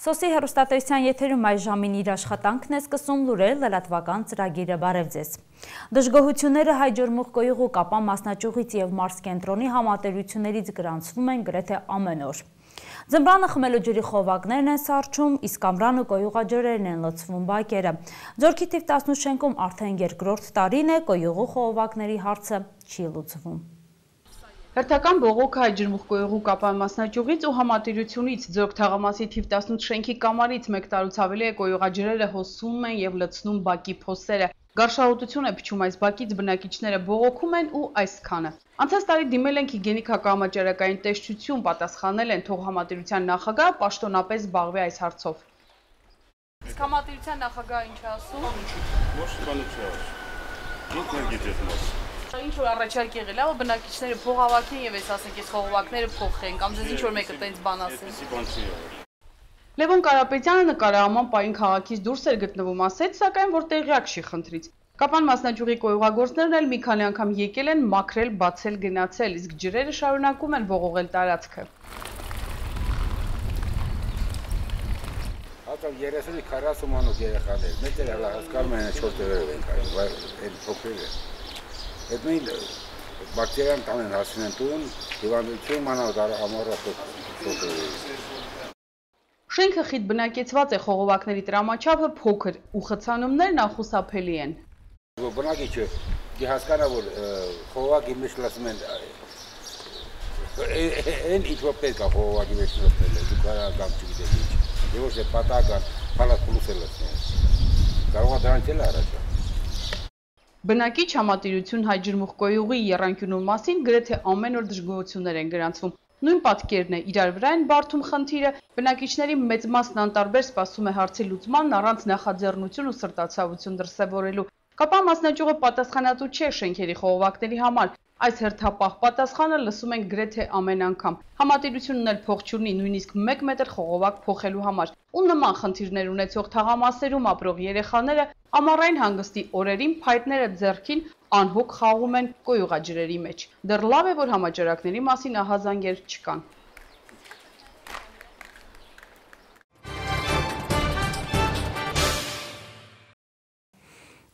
Սոսի հեռուստատեսության եթերում այս ժամին իր աշխատանքն է սկսում լուրել լրատվական ծրագիրը բարև ձեզ։ Դժգոհությունները Հայ-Ջրմուղ Կոյուղու Կապան մասնաճյուղից և Մարս կենտրոնի համատերություններից գրանցվում են գրեթե ամեն օր։ Ձմռանը խմելու ջրի խողովակներն են սառչում, իսկ ամռանը կոյուղաջրերն են լցվում բակերը։ Ձորքի թիվ 18 շենքում արդեն երկրորդ տարին է կոյուղու խողովակների հարցը չի լուծվում։ Հերթական բողոքը Հայ-Ջրմուղ Կոյուղու Կապան մասնաճյուղից ու համատերությունից Ձորք թաղամասի թիվ 18 շենքի կամարից մեկ տարուց ավելի է կոյուղաջրերը հոսում են և լցնում բակի փոսերը։ Գարշահոտություն է փչում այս բակից, բնակիչները բողոքում են ու այսքանը։ Անցած տարի դիմել ենք հիգիենիկ հակահամաճարակային տեսչություն, պատասխանել են թող համատերության նախագահը պաշտոնապես զբաղվի այս հարցով։ Իսկ համատերության նախագահը ինչ է ասում։ Ոչ բան չի ասում։ Ինչ որ առաջարկ եղել է, որ բնակիչները փող հավաքեն եւ այս ասենք այս խողովակները փոխեն կամ ձեզ ինչ որ մեկը տենց բան ասեն։ Էսի բան չի եղել։ Լևոն Կարապետյանը նկարահանման պահին քաղաքից դուրս էր գտնվում, ասեց, սակայն որ տեղյակ չի խնդրից։ Կապան մասնաճյուղի կոյուղագործներն էլ մի քանի անգամ եկել են, մաքրել, բացել, գնացել, իսկ ջրերը շարունակում են ողողել տարածքը։ Հատա 30-40 մանուկ երեխաներ, մեծ էլ հասկանում են 4 օրով են կայում, այդ փոքրերը։ Այդ նույն բակտերիան տանեն հասնեն տուն, հիվանդություն մանավ ամառը փոքր։ Շենքը խիտ բնակեցված է, խողովակների տրամաչափը փոքր ու խցանումներն անխուսափելի են։ Բնակիչը հասկանա, որ խողովակի մեջ լսում են այն ինչ որ պետք է խողովակի մեջ լսել, դու կարա կամ չգիտես ինչ։ Եվ ոչ թե պատահական փալած պլուս է լսում։ Կարող է դրանից էլ առաջ։ Բնակիչ համատերություն Հայ-Ջրմուղ Կոյուղի եռանկյունու մասին գրեթե ամեն օր դժգոհություններ են գրանցվում։ Նույն պատկերն է, իրար վրա են բարդում խնդիրը, բնակիչների մեծ մասն անտարբեր սպասում է հարցի լուծմանն առանց նախաձեռնություն ու սրտացավություն դրսևորելու։ Կապան մասնաճյուղը պատասխանատու չէ շենքերի խողովակների համար։ Այս հերթապահ պատասխանը լսում ենք գրեթե ամեն անգամ։ Համատերությունն էլ փող չունի նույնիսկ 1 մետր խողովակ փոխելու համար։ Ու նման խնդիրներ ունեցող թաղամասերում ապրող երեխաները ամառային հանգստի օրերին փայտները ձեռքին անհոգ խաղում են կոյուղաջրերի մեջ։ Դեռ լավ է, որ համաճարակների մասին ահազանգեր չկան։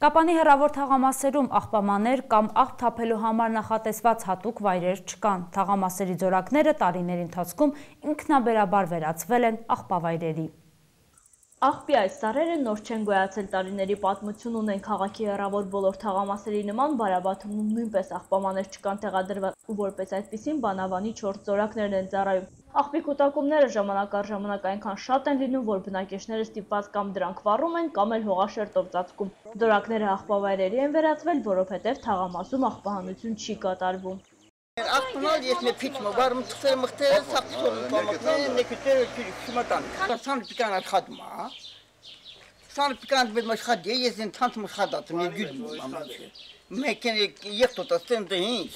Կապանի հեռավոր թաղամասերում աղբամաներ կամ աղբ թափելու համար նախատեսված հատուկ վայրեր չկան։ Թաղամասերի ձորակները տարիների ընթացքում ինքնաբերաբար վերածվել են աղբավայրերի։ Աղբի այս սարերը նոր չեն գոյացել, տարիների պատմություն ունեն, քաղաքի հեռավոր բոլոր թաղամասերի նման Բարաբաթումում նույնպես աղբամաներ չկան տեղադրված, ու որպես այդպիսին բանավանի 4 ձորակներն են ծառայում։ Աղբի կուտակումները ժամանակ առ ժամանակ այնքան շատ են լինում, որ բնակիչները ստիպված կամ դրանք վառում են, կամ էլ հողաշերտով ծածկում։ Ձորակները աղբավայրերի են վերածվել, որովհետև թաղամասում աղբահանություն չի կատարվում։ Աղբանալ ես մի փիչ մոբարում ծխել մխտել սապսոն կոմակներ նեկուտեր քիմատան քարսան պիկան արխադմա սան պիկան բեդ մաշխադի ես ինտանտ մաշխադատ մի գյուլ մամաչը մեկեն եղտոտ աստեն դինչ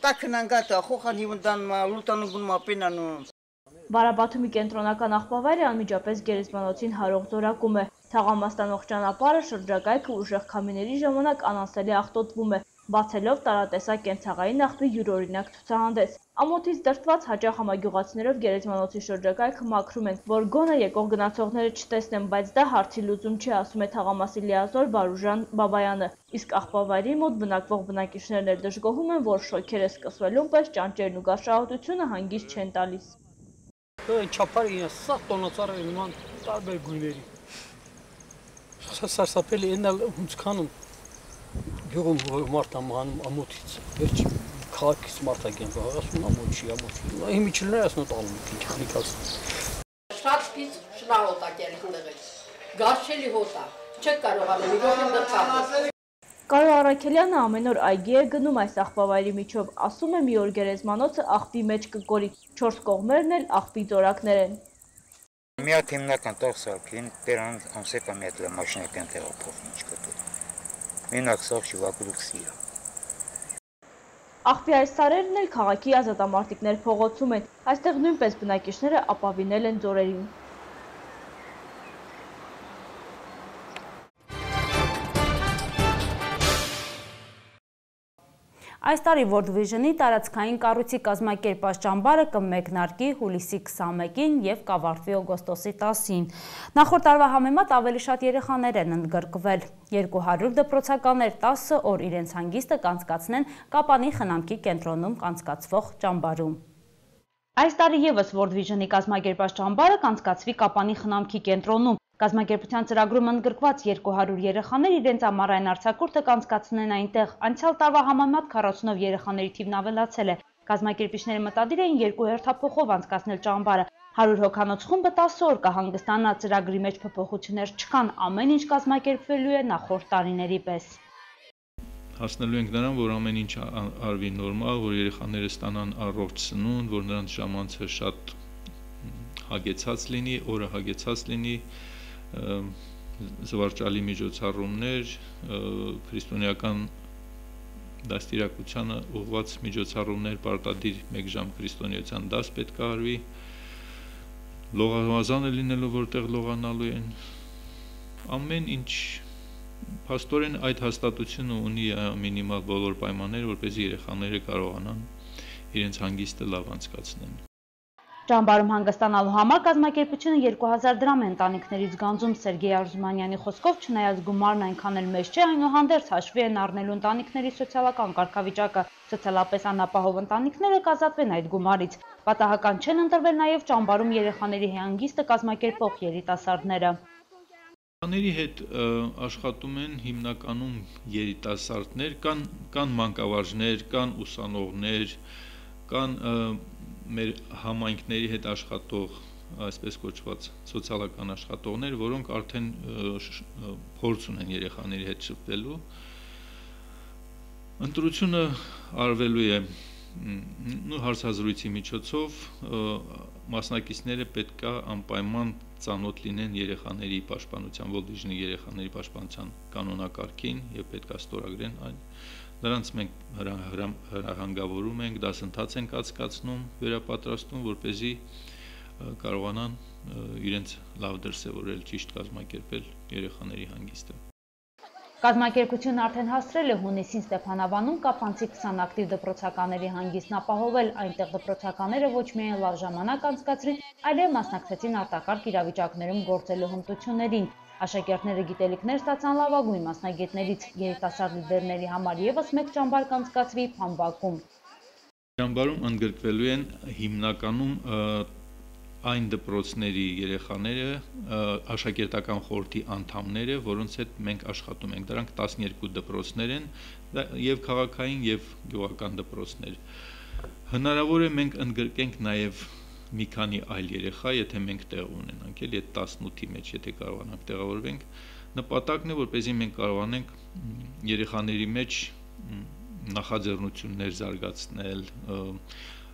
տակնանգատա խոխան հիվանդան մա լուտանուգուն մա պենանու Բարաբաթումի կենտրոնական աղբավայրը անմիջապես գերեզմանոցին հարող ձորակում է։ Թաղամաստանող ճանապարհը շրջակայքը ուժեղ քամիների ժամանակ անանսելի աղտոտվում է, բացելով տարատեսակ կենցաղային աղբի յուրօրինակ ցուցահանդես։ Ամոթից դրդված հաճախ համագյուղացիներով գերեզմանոցի շրջակայքը մաքրում են, որ գոնե եկող գնացողները չտեսնեն, բայց դա հարցի լուծում չի, ասում է թաղամասի լիազոր Բարուժան Բաբայանը։ Իսկ աղբավայրի մոտ բնակվող բնակիչներն էլ դժգոհում են, որ շոքերը սկսվելուն պես ճանճերն ու գարշահոտությունը հանգիստ չեն տալիս։ Չափարը սա տոնածառը նման տարբեր գույների։ Սարսափելի են հունցքանում գյուղում մարդը մանում ամոթից։ Վերջ քաղաքից մարդագեն ասում ամոթի։ Հիմիչլներ ասում տալու ինչ քնիկած։ Շատ պից շնահոտա կերտեղից։ Գարշելի հոտա։ Չեք կարողանում իրոք դրտալ։ Կարո Առաքելյանը ամեն օր այգի է գնում այս աղբավայրի միջով, ասում է մի օր գերեզմանոցը աղբի մեջ կկորի, 4 կողմերն էլ աղբի ձորակներ են։ Մի հատ հիմնական տողսակին դերան ամսեկա մի հատ մաշինական տեղափոխում ինչ կտու։ Մենակ սա շիվակուլքսի է։ Աղբի այս սարերն էլ քաղաքի ազատամարտիկներ փողոցում են, այստեղ նույնպես բնակիչները ապավինել են ձորերին։ Այս տարի World Vision-ի տարածքային կառույցի կազմակերպած ճամբարը կմեկնարկի հուլիսի 21-ին եւ կավարտվի օգոստոսի 10-ին։ Նախորդ տարվա համեմատ ավելի շատ երեխաներ են ընդգրկվել։ 200 դպրոցականներ 10 օր իրենց հանգիստը կանցկացնեն Կապանի խնամքի կենտրոնում կանցկացվող ճամբարում։ Այս տարի եւս World Vision-ի կազմակերպած ճամբարը կանցկացվի Կապանի խնամքի կենտրոնում։ Կազմակերպության ծրագրում ընդգրկված 200 երեխաներ իրենց ամառային արձակուրդը կանցկացնեն այնտեղ։ Անցյալ տարվա համեմատ 40-ով երեխաների թիվն ավելացել է։ Կազմակերպիչները մտադիր էին 2 հերթափոխով անցկացնել ճամբարը։ 100 հոգանոց խումբը 10 օր կհանգստանա, ծրագրի մեջ փոփոխություններ չկան, ամեն ինչ կազմակերպվելու է նախորդ տարիների պես։ Հասնելու ենք նրան, որ ամեն ինչ արվի նորմալ, որ երեխաները ստանան առողջ սնունդ, որ նրանց ժամանցը շատ հագեցած լինի, օրը հագեցած լինի, զվարճալի միջոցառումներ, քրիստոնեական դաստիարակությանը ուղղված միջոցառումներ, պարտադիր 1 ժամ քրիստոնեության դաս պետք է արվի, լողավազանը լինելու, որտեղ լողանալու են, ամեն ինչ փաստորեն այդ հաստատությունը ունի մինիմալ բոլոր պայմանները, որպեսզի երեխաները կարողանան իրենց հանգիստը լավ անցկացնեն։ Ճամբարում հանգստանալու համար կազմակերպությունը 2000 դրամ է ընտանիքներից գանձում։ Սերգեյ Արզումանյանի խոսքով, չնայած գումարն այնքան էլ մեծ չէ, այնուհանդերձ հաշվի են առնելու ընտանիքների սոցիալական կարգավիճակը։ Սոցիալապես անապահով ընտանիքները կազատվեն այդ գումարից։ Պատահական չեն ընտրվել նաև ճամբարում երեխաների հանգիստը կազմակերպող երիտասարդները։ Երեխաների հետ աշխատում են հիմնականում երիտասարդներ, կան մանկավարժներ, կան ուսանողներ, կան մեր համայնքների հետ աշխատող, այսպես կոչված սոցիալական աշխատողներ, որոնք արդեն փորձ ունեն երեխաների հետ շփվելու։ Ընտրությունը արվելու է հարցազրույցի միջոցով, մասնակիցները պետք է անպայման ծանոթ լինեն երեխաների պաշտպանության, World Vision-ի երեխաների պաշտպանության կանոնակարգին եւ պետք է ստորագրեն այն։ Նրանց մենք հրահանգավորում ենք, դասընթաց ենք անցկացնում, վերապատրաստում, որպեսզի կարողանան իրենց լավ դրսևորել, ճիշտ կազմակերպել երեխաների հանգիստը։ Կազմակերպությունը արդեն հասցրել է հունիսին Ստեփանավանում կապանցի 20 ակտիվ դպրոցականների հանգիստն ապահովել, այնտեղ դպրոցականները ոչ միայն լավ ժամանակ անցկացրին, այլև մասնակցեցին արտակարգ իրավիճակներում գործելու հմտություններին։ Աշակերտները գիտելիքներ ստացան լավագույն մասնագետներից, երիտասարդ լիդերների համար եւս մեկ ճամբար կանցկացվի Փամբակում։ Ճամբարում ընդգրկվելու են հիմնականում այն դպրոցների երեխաները, աշակերտական խորհրդի անդամները, որոնց հետ մենք աշխատում ենք։ Դրանք 12 դպրոցներ են, եւ քաղաքային եւ գյուղական դպրոցներ։ Հնարավոր է մենք ընդգրկենք նաեւ մի քանի այլ երեխա, եթե մենք տեղ ունենանք, էլի այդ 18-ի մեջ, եթե կարողանանք տեղավորվենք, նպատակն է, որպեսզի մենք կարողանանք երեխաների մեջ նախաձեռնություններ զարգացնել,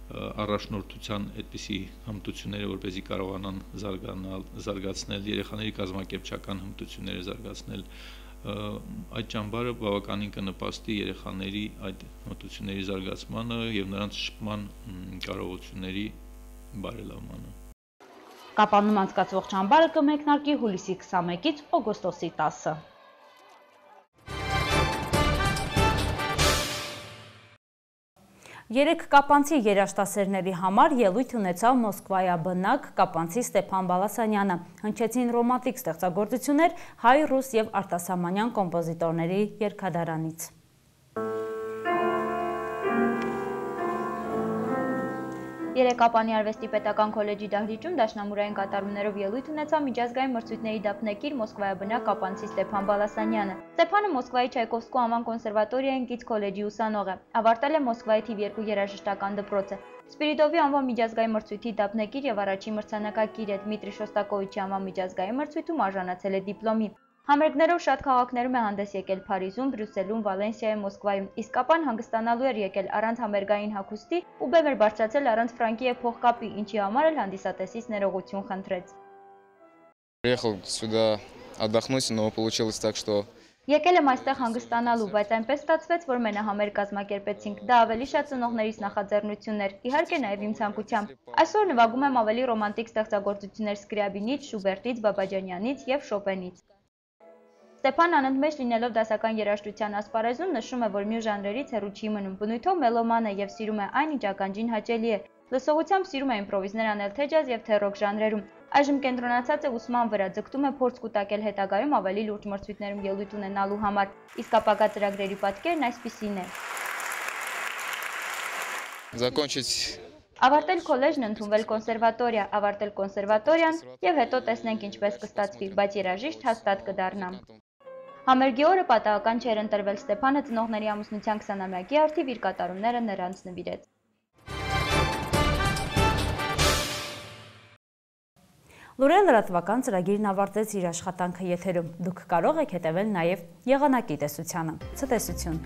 առաջնորդության այդպիսի հմտությունները, որպեսզի կարողանան զարգացնել երեխաների կազմակերպչական հմտությունները զարգացնել, այդ ճամբարը բավականին կնպաստի երեխաների այդ հմտությունների զարգացմանը եւ նրանց շփման կարողությունների բարելավմանը։ Կապանում անցկացվող ճամբարը կմեկնարկի հուլիսի 21-ից օգոստոսի 10-ը։ Երեք կապանցի երաժշտասերների համար ելույթ ունեցավ Մոսկվայաբնակ կապանցի Ստեփան Բալասանյանը։ Հնչեցին ռոմանտիկ ստեղծագործություններ հայ, ռուս եւ արտասահմանյան կոմպոզիտորների երգադարանից։ Երեկապանի արվեստի պետական քոլեջի դահլիճում դաշնամուրային կատարումներով ելույթ ունեցավ միջազգային մրցույթների դափնեկիր Մոսկվայաբնակ կապանցի Ստեփան Բալասանյանը։ Ստեփանը Մոսկվայի Չայկովսկու անվան կոնսերվատորիային գիծ քոլեջի ուսանող է։ Ավարտել է Մոսկվայի թիվ 2 երաժշտական դպրոցը։ Սպիրիդովի անվան միջազգային մրցույթի դափնեկիր եւ առաջին մրցանակակիր է Դմիտրի Շոստակովիչի անվան միջազգային մրցույթում արժանացել է դիպլոմի։ Համերգներով շատ քաղաքներում է հանդես եկել Փարիզում, Բրյուսելում, Վալենսիայում, Մոսկվայում, իսկ Կապան հանգստանալու էր եկել առանց համերգային հագուստի ու բեմ էր բարձրացել առանց ֆրանկի եւ փողկապի, ինչի համար էլ հանդիսատեսից ներողություն խնդրեց։ Приехал сюда отдохнуть, но получилось так, что Եկել եմ այստեղ հանգստանալու, բայց այնպես ստացվեց, որ մենահամերգ կազմակերպեցինք։ Դա ավելի շատ ծնողներից նախաձեռնություններ, իհարկե նաև իմ ցանկությամբ։ Այսօր նվագում եմ ավելի ռոմանտիկ ստեղծագործություններ Սկրյաբինից, Շուբերտից, Բաբաջանյանից եւ Շոպենից։ Ստեփանն անընդմեջ լինելով դասական երաժշտության ասպարեզում նշում է, որ մյուս ժանրերից հեռու չի մնում, բնույթով մելոման է եւ սիրում է այն, ինչ ականջին հաճելի է։ Լսողությամբ սիրում է իմպրովիզներ անել թե ջազ եւ թե ռոք ժանրերում։ Այժմ կենտրոնացած է ուսման վրա, ձգտում է փորձ կուտակել հետագայում ավելի լուրջ մրցույթներում ելույթ ունենալու համար, իսկ ապագա ծրագրերի պատկերն այսպիսին է. Закончить Ավարտել քոլեջն, ընդունվել կոնսերվատորիա, ավարտել կոնսերվատորիան եւ հետո տեսնենք ինչպես կստացվի, բայց երաժիշտ հաստատ կդառնամ։ Համերգի օրը պատահական չէր ընտրվել, Ստեփանը ծնողների ամուսնության 20-ամյակի առթիվ իր կատարումները նրանց նվիրեց։ Լուրեր լրատվական ծրագիրն ավարտեց իր աշխատանքը եթերում։ Դուք կարող եք հետևել նաև եղանակի տեսությանը։ Ցտեսություն։